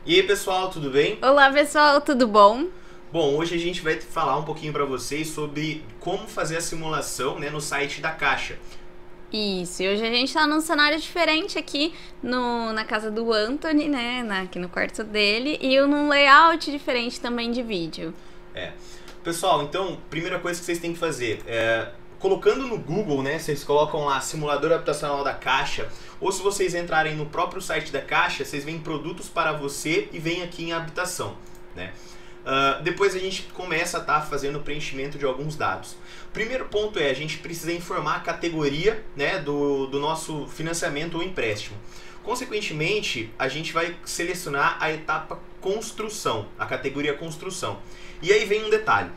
E aí pessoal, tudo bem? Olá pessoal, tudo bom? Bom, hoje a gente vai falar um pouquinho para vocês sobre como fazer a simulação, né, no site da Caixa. Isso, e hoje a gente tá num cenário diferente aqui na casa do Anthony, né, aqui no quarto dele, e num layout diferente também de vídeo. Pessoal, então, primeira coisa que vocês têm que fazer colocando no Google, né, vocês colocam lá simulador habitacional da Caixa, ou se vocês entrarem no próprio site da Caixa, vocês veem produtos para você e vem aqui em habitação, né? Depois a gente começa a estar fazendo o preenchimento de alguns dados. O primeiro ponto é a gente precisa informar a categoria, né, do nosso financiamento ou empréstimo. Consequentemente, a gente vai selecionar a etapa construção, a categoria construção. E aí vem um detalhe.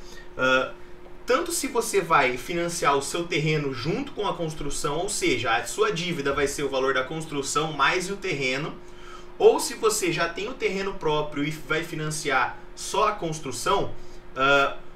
Tanto se você vai financiar o seu terreno junto com a construção, ou seja, a sua dívida vai ser o valor da construção mais o terreno, ou se você já tem o terreno próprio e vai financiar só a construção,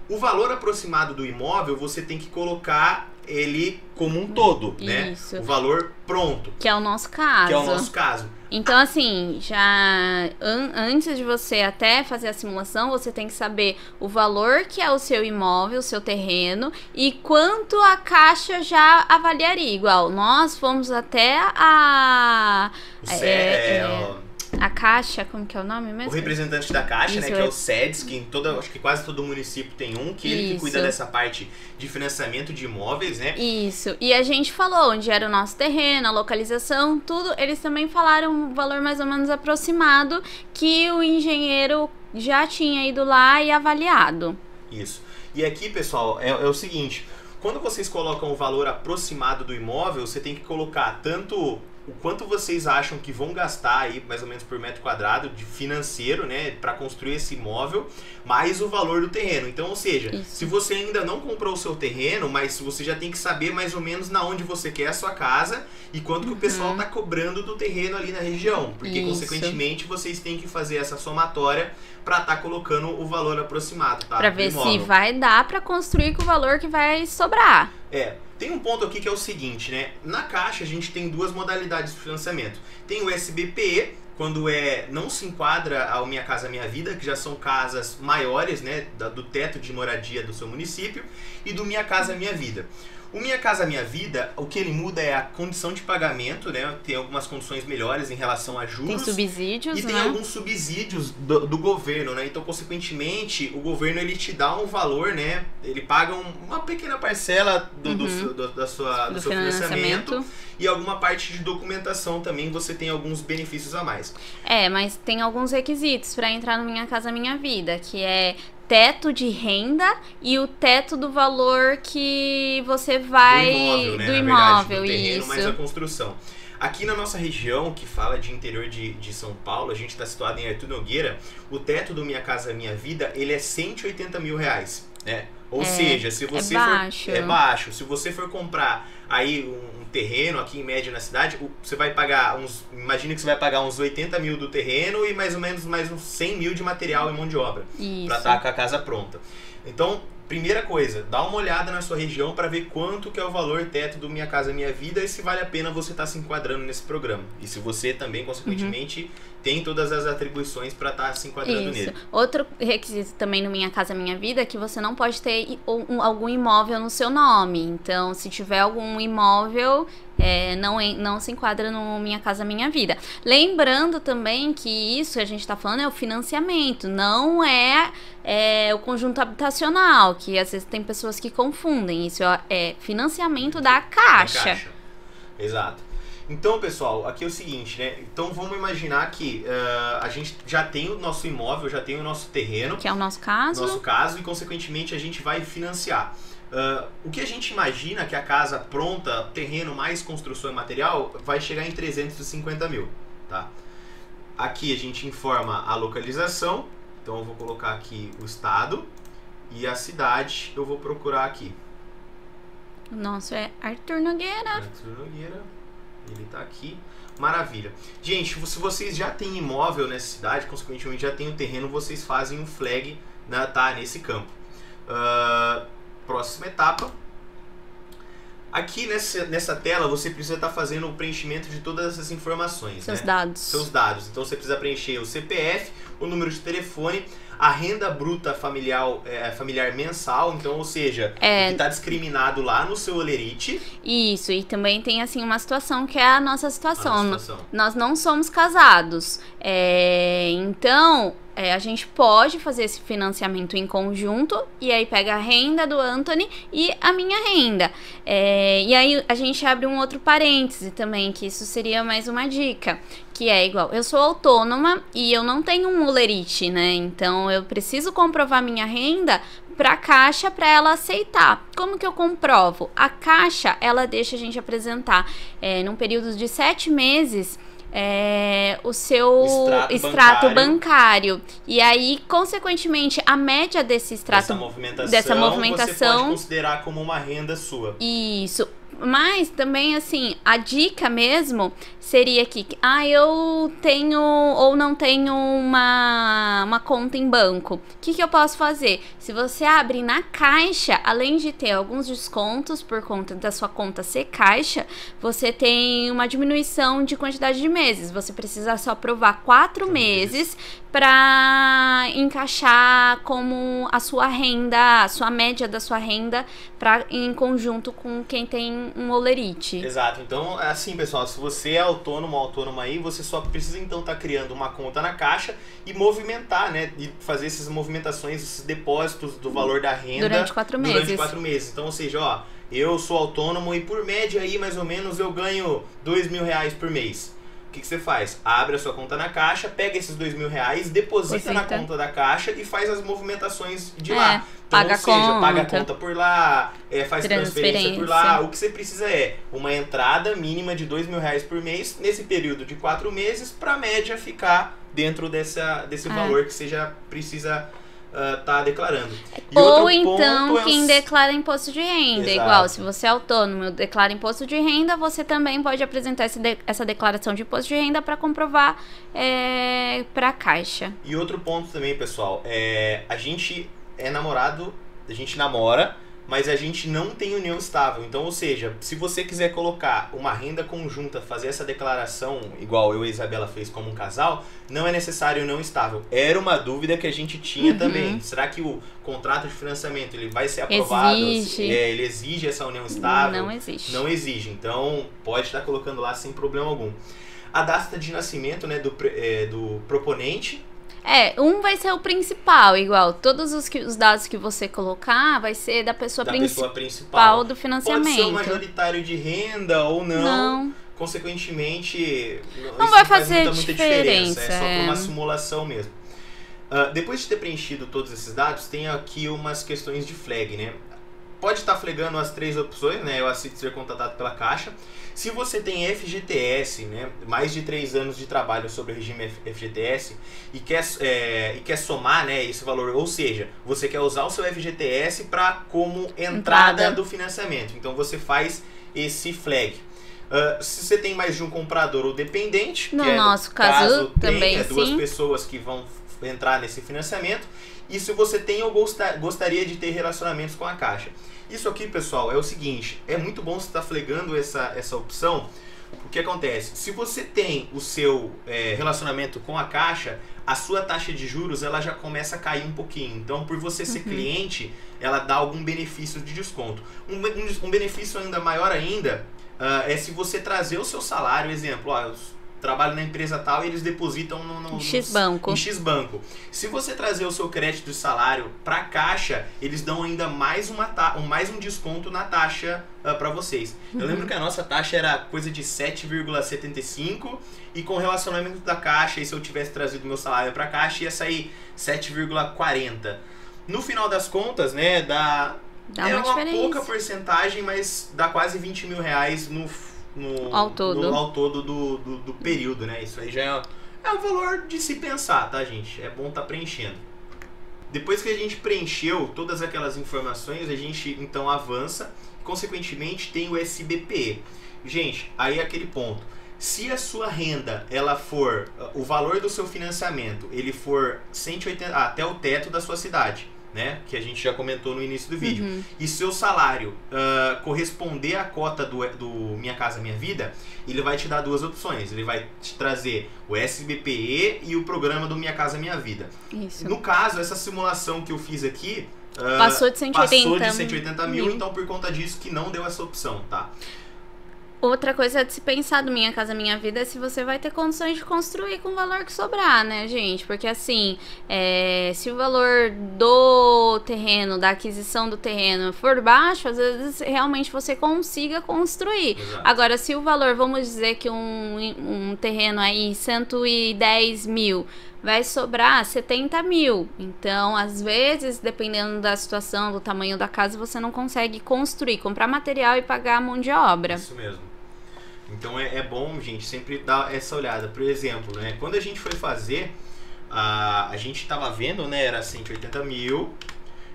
o valor aproximado do imóvel você tem que colocar ele como um todo, né? Isso. O valor pronto. Que é o nosso caso. Que é o nosso caso. Então, assim, já antes de você até fazer a simulação, você tem que saber o valor que é o seu imóvel, o seu terreno, e quanto a Caixa já avaliaria. Igual, nós fomos até a Caixa, como que é o nome mesmo? O representante da Caixa, Isso, né, que é o SEDES, que acho que quase todo município tem um, que ele que cuida dessa parte de financiamento de imóveis, né? Isso, e a gente falou onde era o nosso terreno, a localização, tudo. Eles também falaram um valor mais ou menos aproximado que o engenheiro já tinha ido lá e avaliado. Isso. E aqui, pessoal, é o seguinte, quando vocês colocam o valor aproximado do imóvel, você tem que colocar tanto o quanto vocês acham que vão gastar aí, mais ou menos por metro quadrado de financeiro, né, para construir esse imóvel, mais o valor do terreno. Então, ou seja, se você ainda não comprou o seu terreno, mas você já tem que saber mais ou menos na onde você quer a sua casa e quanto que o pessoal tá cobrando do terreno ali na região, porque consequentemente vocês têm que fazer essa somatória para estar colocando o valor aproximado, tá? Para ver se vai dar para construir com o valor que vai sobrar. Tem um ponto aqui que é o seguinte, né? Na Caixa a gente tem duas modalidades de financiamento. Tem o SBPE, quando não se enquadra ao Minha Casa Minha Vida, que já são casas maiores, né, do teto de moradia do seu município, e do Minha Casa Minha Vida. O Minha Casa Minha Vida, o que ele muda é a condição de pagamento, né? Tem algumas condições melhores em relação a juros. Tem subsídios, e tem alguns subsídios do governo, né? Então, consequentemente, o governo ele te dá um valor, né? Ele paga uma pequena parcela do seu financiamento e alguma parte de documentação também você tem alguns benefícios a mais. Mas tem alguns requisitos para entrar no Minha Casa Minha Vida, que é teto de renda e o teto do valor que você vai... Do imóvel, né? Do Na imóvel, verdade, do terreno isso. mais a construção. Aqui na nossa região, que fala de interior de São Paulo, a gente está situado em Artur Nogueira, o teto do Minha Casa Minha Vida, ele é R$180 mil, né? Ou seja, se você é baixo. Se você for comprar aí um terreno aqui em média na cidade, você vai pagar imagina que você vai pagar uns 80 mil do terreno e mais ou menos mais uns 100 mil de material e mão de obra para estar com a casa pronta. Então, primeira coisa, dá uma olhada na sua região para ver quanto que é o valor teto do Minha Casa Minha Vida e se vale a pena você estar se enquadrando nesse programa. E se você também, consequentemente, tem todas as atribuições para estar se enquadrando nele. Outro requisito também no Minha Casa Minha Vida é que você não pode ter algum imóvel no seu nome. Então, se tiver algum imóvel, não se enquadra no Minha Casa Minha Vida. Lembrando também que isso que a gente está falando é o financiamento, não é o conjunto habitacional, que às vezes tem pessoas que confundem. Isso é financiamento da Caixa. Exato. Então, pessoal, aqui é o seguinte, né? Então, vamos imaginar que a gente já tem o nosso imóvel, já tem o nosso terreno. Que é o nosso caso. E, consequentemente, a gente vai financiar. O que a gente imagina que a casa pronta, terreno mais construção e material, vai chegar em 350 mil, tá? Aqui a gente informa a localização. Então, eu vou colocar aqui o estado e a cidade eu vou procurar aqui. O nosso é Artur Nogueira. Artur Nogueira. Ele tá aqui. Maravilha. Gente, se vocês já têm imóvel nessa cidade, consequentemente já tem o terreno, vocês fazem um flag nesse campo. Próxima etapa. Aqui nessa tela você precisa estar fazendo o preenchimento de todas essas informações. Seus né? dados. Seus dados. Então você precisa preencher o CPF, o número de telefone, a renda bruta familiar mensal, então, ou seja, o que está discriminado lá no seu Olerite. Isso, e também tem assim uma situação que é a nossa situação. situação. Nós não somos casados. Então, a gente pode fazer esse financiamento em conjunto e aí pega a renda do Anthony e a minha renda. E aí a gente abre um outro parêntese também, que isso seria mais uma dica, que é igual, eu sou autônoma e eu não tenho um Olerite, né? Então eu preciso comprovar minha renda para a Caixa para ela aceitar. Como que eu comprovo? A Caixa, ela deixa a gente apresentar num período de 7 meses o seu extrato bancário. E aí, consequentemente, a média desse extrato dessa movimentação você pode considerar como uma renda sua. Isso. Mas também, assim, a dica mesmo seria que eu tenho ou não tenho uma conta em banco. O que eu posso fazer? Se você abre na Caixa, além de ter alguns descontos por conta da sua conta ser Caixa, você tem uma diminuição de quantidade de meses. Você precisa só provar 4 meses para encaixar como a sua renda, a sua média da sua renda em conjunto com quem tem um Olerite. Exato. Então, assim, pessoal, se você é autônomo ou autônoma aí, você só precisa então estar criando uma conta na Caixa e movimentar, né? E fazer essas movimentações, esses depósitos do valor da renda durante 4 meses. Então, ou seja, eu sou autônomo e por média aí, mais ou menos, eu ganho R$2.000 por mês. O que você faz? Abre a sua conta na Caixa, pega esses R$2.000, deposita na conta da Caixa e faz as movimentações de lá. Então, paga a conta por lá, faz transferência por lá. O que você precisa é uma entrada mínima de R$2.000 por mês nesse período de 4 meses para a média ficar dentro desse valor que você já precisa tá declarando. E ou então quem declara imposto de renda. Exato. Igual, se você é autônomo e declara imposto de renda, você também pode apresentar essa declaração de imposto de renda para comprovar para a Caixa. E outro ponto também, pessoal, a gente é namorado, a gente namora, mas a gente não tem união estável. Então, ou seja, se você quiser colocar uma renda conjunta, fazer essa declaração, igual eu e a Isabela fez como um casal, não é necessário união estável. Era uma dúvida que a gente tinha também. Será que o contrato de financiamento ele vai ser aprovado? Ele exige essa união estável? Não exige. Não exige. Então, pode estar colocando lá sem problema algum. A data de nascimento, né, do proponente. Um vai ser o principal, igual. Todos os dados que você colocar vai ser da pessoa principal do financiamento. Pode ser o majoritário de renda ou não. Consequentemente, não vai fazer muita diferença. É só por uma simulação mesmo. Depois de ter preenchido todos esses dados, tem aqui umas questões de flag, né? Pode estar flaggando as 3 opções, né? Eu aceito ser contatado pela Caixa. Se você tem FGTS, né? Mais de 3 anos de trabalho sobre o regime FGTS e quer somar, né, esse valor, ou seja, você quer usar o seu FGTS como entrada do financiamento. Então você faz esse flag. Se você tem mais de um comprador ou dependente, no nosso caso também, 2 pessoas que vão entrar nesse financiamento, e se você tem ou gostaria de ter relacionamentos com a Caixa. Isso aqui, pessoal, é o seguinte, é muito bom você estar flaggando essa opção. O que acontece? Se você tem o seu relacionamento com a Caixa, a sua taxa de juros ela já começa a cair um pouquinho. Então, por você ser cliente, ela dá algum benefício de desconto. Um benefício ainda maior ainda é se você trazer o seu salário, exemplo, eu trabalho na empresa tal e eles depositam no X banco. Em X banco. Se você trazer o seu crédito de salário para a Caixa, eles dão ainda mais um desconto na taxa para vocês. Eu lembro que a nossa taxa era coisa de 7,75 e com o relacionamento da Caixa, e se eu tivesse trazido meu salário para a Caixa, ia sair 7,40. No final das contas, né, dá uma pouca porcentagem, mas dá quase R$20.000 ao todo do período, né? Isso aí já é um valor de se pensar, tá, gente? É bom estar preenchendo. Depois que a gente preencheu todas aquelas informações, a gente então avança. Consequentemente, tem o SBPE. Gente, aí é aquele ponto. Se a sua renda, ela for, o valor do seu financiamento, ele for 180, até o teto da sua cidade, né? Que a gente já comentou no início do vídeo. E seu salário corresponder à cota do Minha Casa Minha Vida, ele vai te dar duas opções. Ele vai te trazer o SBPE e o programa do Minha Casa Minha Vida. Isso. No caso, essa simulação que eu fiz aqui passou de 180 mil, então por conta disso que não deu essa opção, tá? Outra coisa de se pensar do Minha Casa Minha Vida é se você vai ter condições de construir com o valor que sobrar, né, gente? Porque assim, se o valor do terreno, da aquisição do terreno for baixo, às vezes realmente você consiga construir. Exato. Agora, se o valor, vamos dizer que um terreno aí, 110 mil, vai sobrar 70 mil. Então, às vezes, dependendo da situação, do tamanho da casa, você não consegue construir, comprar material e pagar a mão de obra. Isso mesmo. Então é bom, gente, sempre dar essa olhada. Por exemplo, né, quando a gente foi fazer, a gente estava vendo, né, era 180 mil.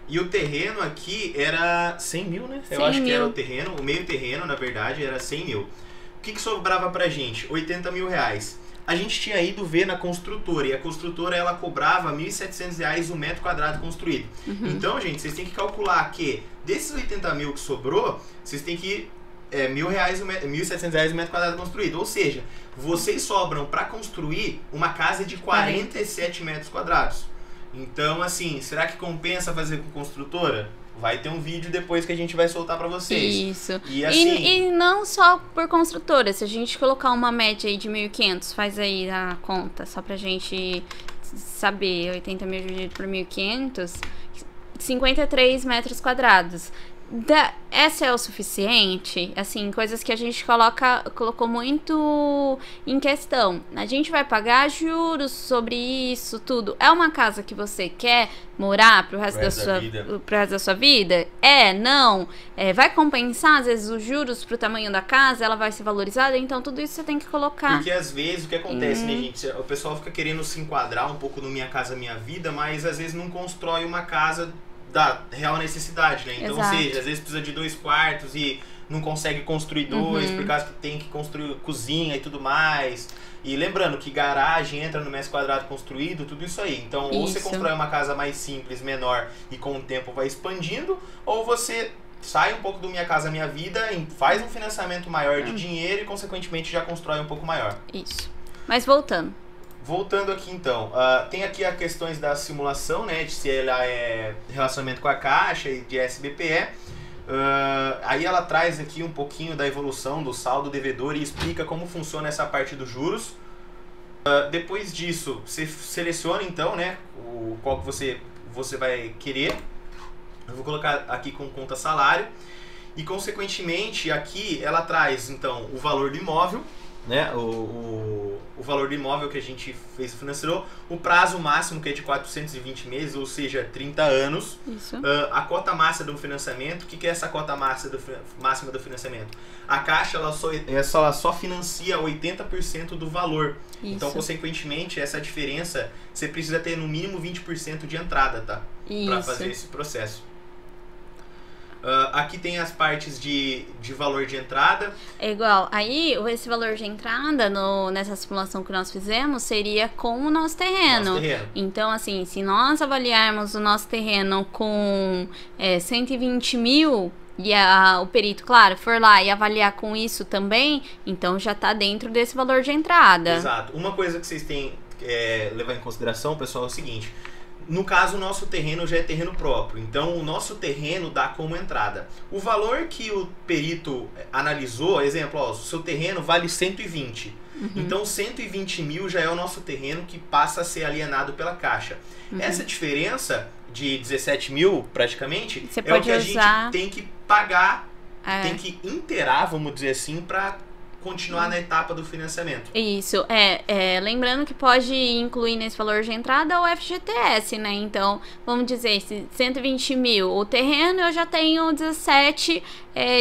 E o terreno aqui era 100 mil, né? Eu acho que era o terreno, o meio terreno, na verdade, era 100 mil. O que sobrava pra gente? 80 mil reais. A gente tinha ido ver na construtora, e a construtora ela cobrava R$ 1.700 o metro quadrado construído. Então, gente, vocês têm que calcular que desses 80 mil que sobrou, vocês têm que R$ 1.700 o metro quadrado construído. Ou seja, vocês sobram para construir uma casa de 47 metros quadrados. Então, assim, será que compensa fazer com construtora? Vai ter um vídeo depois que a gente vai soltar pra vocês. Isso. E, assim, e não só por construtora. Se a gente colocar uma média aí de 1.500, faz aí a conta, só pra gente saber. 80 mil dividido por 1.500, 53 metros quadrados. Essa é o suficiente? Assim, coisas que a gente colocou muito em questão. A gente vai pagar juros sobre isso tudo. É uma casa que você quer morar pro resto da sua vida? Não. Vai compensar, às vezes, os juros pro tamanho da casa, ela vai ser valorizada, então tudo isso você tem que colocar. Porque às vezes o que acontece, né, gente? O pessoal fica querendo se enquadrar um pouco no Minha Casa Minha Vida, mas às vezes não constrói uma casa da real necessidade, né? Então, ou seja, às vezes precisa de 2 quartos e não consegue construir 2, por causa que tem que construir cozinha e tudo mais. E lembrando que garagem entra no metro quadrado construído, tudo isso aí. Então, ou você constrói uma casa mais simples, menor, e com o tempo vai expandindo, ou você sai um pouco do Minha Casa Minha Vida, faz um financiamento maior de dinheiro e, consequentemente, já constrói um pouco maior. Isso. Mas voltando aqui então, tem aqui as questões da simulação, né, de se ela é relacionamento com a Caixa e de SBPE. Aí ela traz aqui um pouquinho da evolução do saldo devedor e explica como funciona essa parte dos juros. Depois disso, você seleciona então, né, qual que você vai querer. Eu vou colocar aqui com conta salário e, consequentemente, aqui ela traz então o valor do imóvel, né, o valor do imóvel que a gente fez financiou, o prazo máximo que é de 420 meses, ou seja, 30 anos. Isso. A cota máxima do financiamento. O que é essa cota máxima do financiamento? A Caixa ela só financia 80% do valor. Isso. Então, consequentemente, essa diferença você precisa ter no mínimo 20% de entrada, tá? Para fazer esse processo. Aqui tem as partes de valor de entrada. É igual. Aí, esse valor de entrada nessa simulação que nós fizemos seria com o nosso terreno. Então, assim, se nós avaliarmos o nosso terreno com 120 mil e o perito, claro, for lá e avaliar com isso também, então já está dentro desse valor de entrada. Exato. Uma coisa que vocês têm que levar em consideração, pessoal, é o seguinte. No caso, o nosso terreno já é terreno próprio, então o nosso terreno dá como entrada. O valor que o perito analisou, exemplo, o seu terreno vale 120. Então 120 mil já é o nosso terreno que passa a ser alienado pela Caixa. Essa diferença de 17 mil, praticamente, é o que a gente tem que pagar, tem que inteirar, vamos dizer assim, para continuar na etapa do financiamento. Isso, lembrando que pode incluir nesse valor de entrada o FGTS, né? Então, vamos dizer, se 120 mil o terreno, eu já tenho 17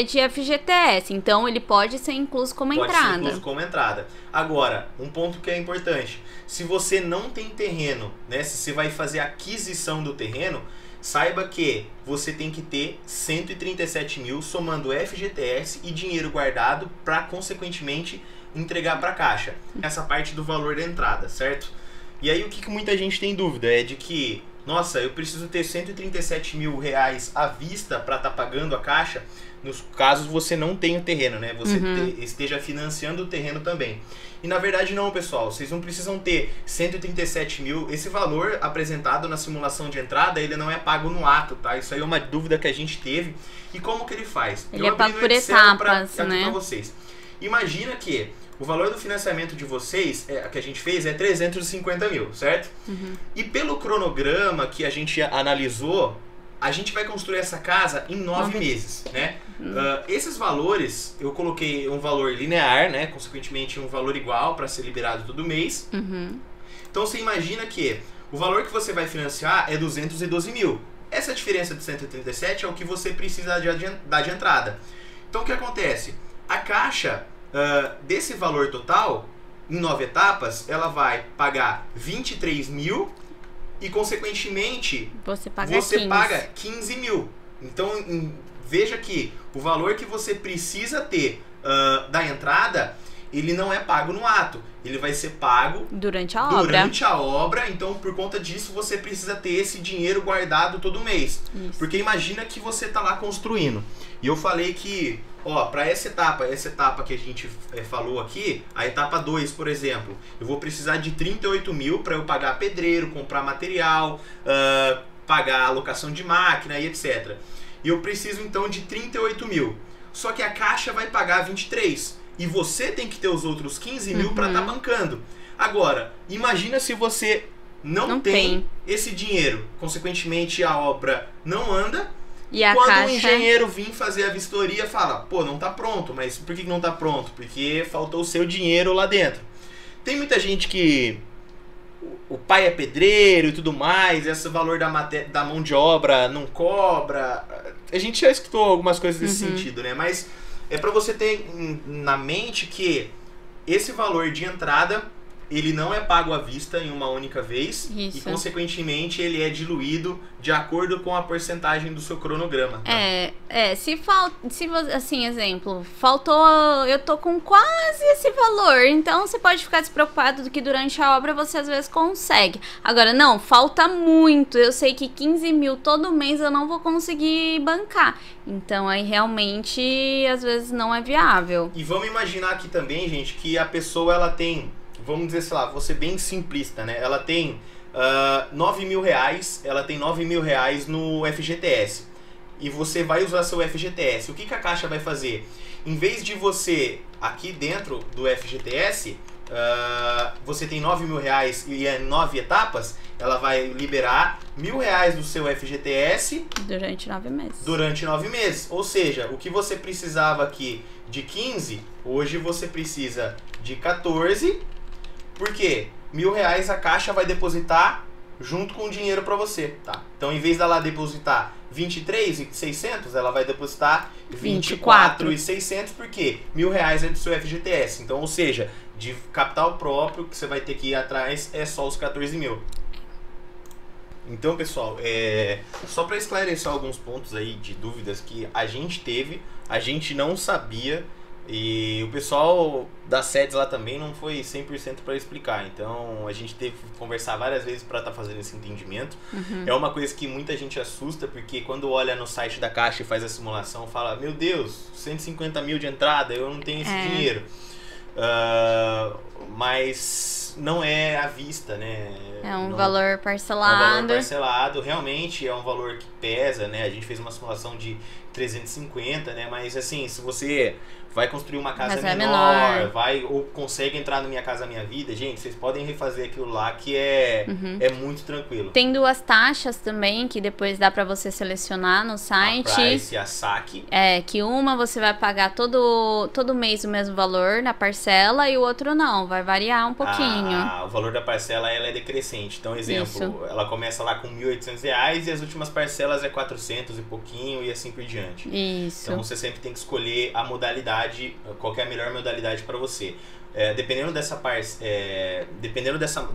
de FGTS, então ele pode ser incluso como entrada. Pode ser incluso como entrada. Agora, um ponto que é importante, se você não tem terreno, né? Se você vai fazer a aquisição do terreno, saiba que você tem que ter 137 mil somando FGTS e dinheiro guardado para, consequentemente, entregar para a Caixa. Essa parte do valor da entrada, certo? E aí o que muita gente tem dúvida é de que nossa, eu preciso ter 137 mil reais à vista para estar pagando a Caixa, nos casos você não tem o terreno, né? Você esteja financiando o terreno também. E na verdade não, pessoal, vocês não precisam ter 137 mil, esse valor apresentado na simulação de entrada, ele não é pago no ato, tá? Isso aí é uma dúvida que a gente teve. E como que ele faz? Ele é pago por etapas, né? Pra vocês. Imagina que o valor do financiamento de vocês, que a gente fez, é 350 mil, certo? E pelo cronograma que a gente analisou, a gente vai construir essa casa em 9 meses, né? Esses valores, eu coloquei um valor linear, né? Consequentemente, um valor igual para ser liberado todo mês. Então, você imagina que o valor que você vai financiar é 212 mil. Essa diferença de 137 é o que você precisa dar de entrada. Então, o que acontece? A Caixa, desse valor total, em 9 etapas, ela vai pagar 23 mil e, consequentemente, você paga 15 mil. Então, veja que o valor que você precisa ter da entrada, ele não é pago no ato. Ele vai ser pago durante a obra. Então, por conta disso, você precisa ter esse dinheiro guardado todo mês. Porque imagina que você está lá construindo. E eu falei que, para essa etapa que a gente falou aqui, a etapa 2, por exemplo, eu vou precisar de 38 mil para eu pagar pedreiro, comprar material, pagar a locação de máquina e etc. E eu preciso então de 38 mil. Só que a Caixa vai pagar 23. E você tem que ter os outros 15 mil para estar bancando. Agora, imagina se você não tem esse dinheiro. Consequentemente, a obra não anda. E a quando Caixa... o engenheiro vir fazer a vistoria, fala, pô, não tá pronto. Mas por que não tá pronto? Porque faltou o seu dinheiro lá dentro. Tem muita gente que o pai é pedreiro e tudo mais, esse valor da mão de obra não cobra. A gente já escutou algumas coisas nesse sentido, né? Mas é para você ter na mente que esse valor de entrada, ele não é pago à vista em uma única vez. E, consequentemente, ele é diluído de acordo com a porcentagem do seu cronograma. Tá? Assim, exemplo, faltou, eu tô com quase esse valor, então você pode ficar despreocupado do que durante a obra você às vezes consegue. Agora, não, falta muito, eu sei que 15 mil todo mês eu não vou conseguir bancar. Então, aí realmente, às vezes não é viável. E vamos imaginar aqui também, gente, que a pessoa, ela tem... Vamos dizer, sei lá, vou ser bem simplista, né? Ela tem 9 mil reais, ela tem 9 mil reais no FGTS. E você vai usar seu FGTS. O que a Caixa vai fazer? Em vez de você, aqui dentro do FGTS, você tem 9 mil reais e é 9 etapas, ela vai liberar R$1.000 do seu FGTS... Durante 9 meses. Ou seja, o que você precisava aqui de 15, hoje você precisa de 14... Por quê? R$1.000 a Caixa vai depositar junto com o dinheiro para você, tá? Então, em vez dela depositar 23.600, ela vai depositar 24.600, porque R$1.000 é do seu FGTS. Então, ou seja, de capital próprio que você vai ter que ir atrás é só os 14 mil. Então, pessoal, só para esclarecer alguns pontos aí de dúvidas que a gente teve, a gente não sabia. E o pessoal das sedes lá também não foi 100% para explicar. Então, a gente teve que conversar várias vezes para estar fazendo esse entendimento. É uma coisa que muita gente assusta, porque quando olha no site da Caixa e faz a simulação, fala, meu Deus, 150 mil de entrada, eu não tenho esse dinheiro. Mas não é à vista, né? É um valor parcelado. É um valor parcelado, realmente é um valor que pesa, né? A gente fez uma simulação de 350, né? Mas assim, se você vai construir uma casa menor, ou consegue entrar no Minha Casa Minha Vida, gente, vocês podem refazer aquilo lá que é muito tranquilo. Tem 2 taxas também, que depois dá pra você selecionar no site. A Price e a Saque. Que uma você vai pagar todo mês o mesmo valor na parcela e o outro não, vai variar um pouquinho. O valor da parcela ela é decrescente. Então, exemplo, ela começa lá com R$1.800 e as últimas parcelas é 400 e pouquinho e assim por diante. Isso. Então, você sempre tem que escolher a modalidade, qual que é a melhor modalidade para você. Dependendo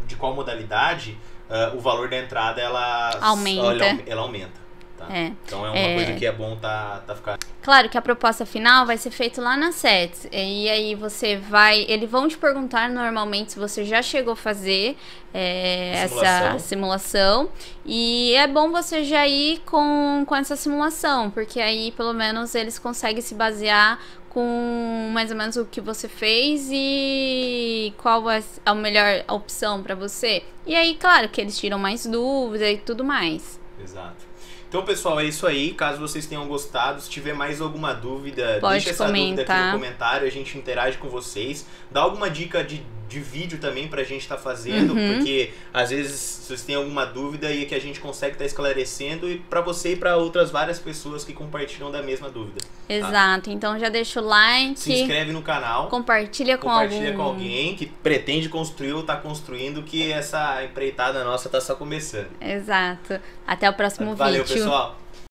de qual modalidade, o valor da entrada ela aumenta. Ela aumenta. Tá? Então é uma coisa que é bom ficar. Claro que a proposta final vai ser feita lá na SETS. E aí você vai... Eles vão te perguntar normalmente se você já chegou a fazer essa simulação. E é bom você já ir com essa simulação, porque aí pelo menos eles conseguem se basear com mais ou menos o que você fez e qual é a melhor opção para você. E aí, claro, que eles tiram mais dúvidas e tudo mais. Exato. Então, pessoal, é isso aí. Caso vocês tenham gostado, se tiver mais alguma dúvida, pode deixa essa comentar. dúvida aqui no comentário, a gente interage com vocês. Dá alguma dica de vídeo também pra gente estar fazendo, porque às vezes vocês têm alguma dúvida e que a gente consegue estar esclarecendo e pra você e pra outras várias pessoas que compartilham da mesma dúvida. Exato. Tá? Então já deixa o like. Se inscreve no canal. Compartilha com alguém que pretende construir ou tá construindo, que essa empreitada nossa tá só começando. Exato. Até o próximo vídeo. Valeu, pessoal.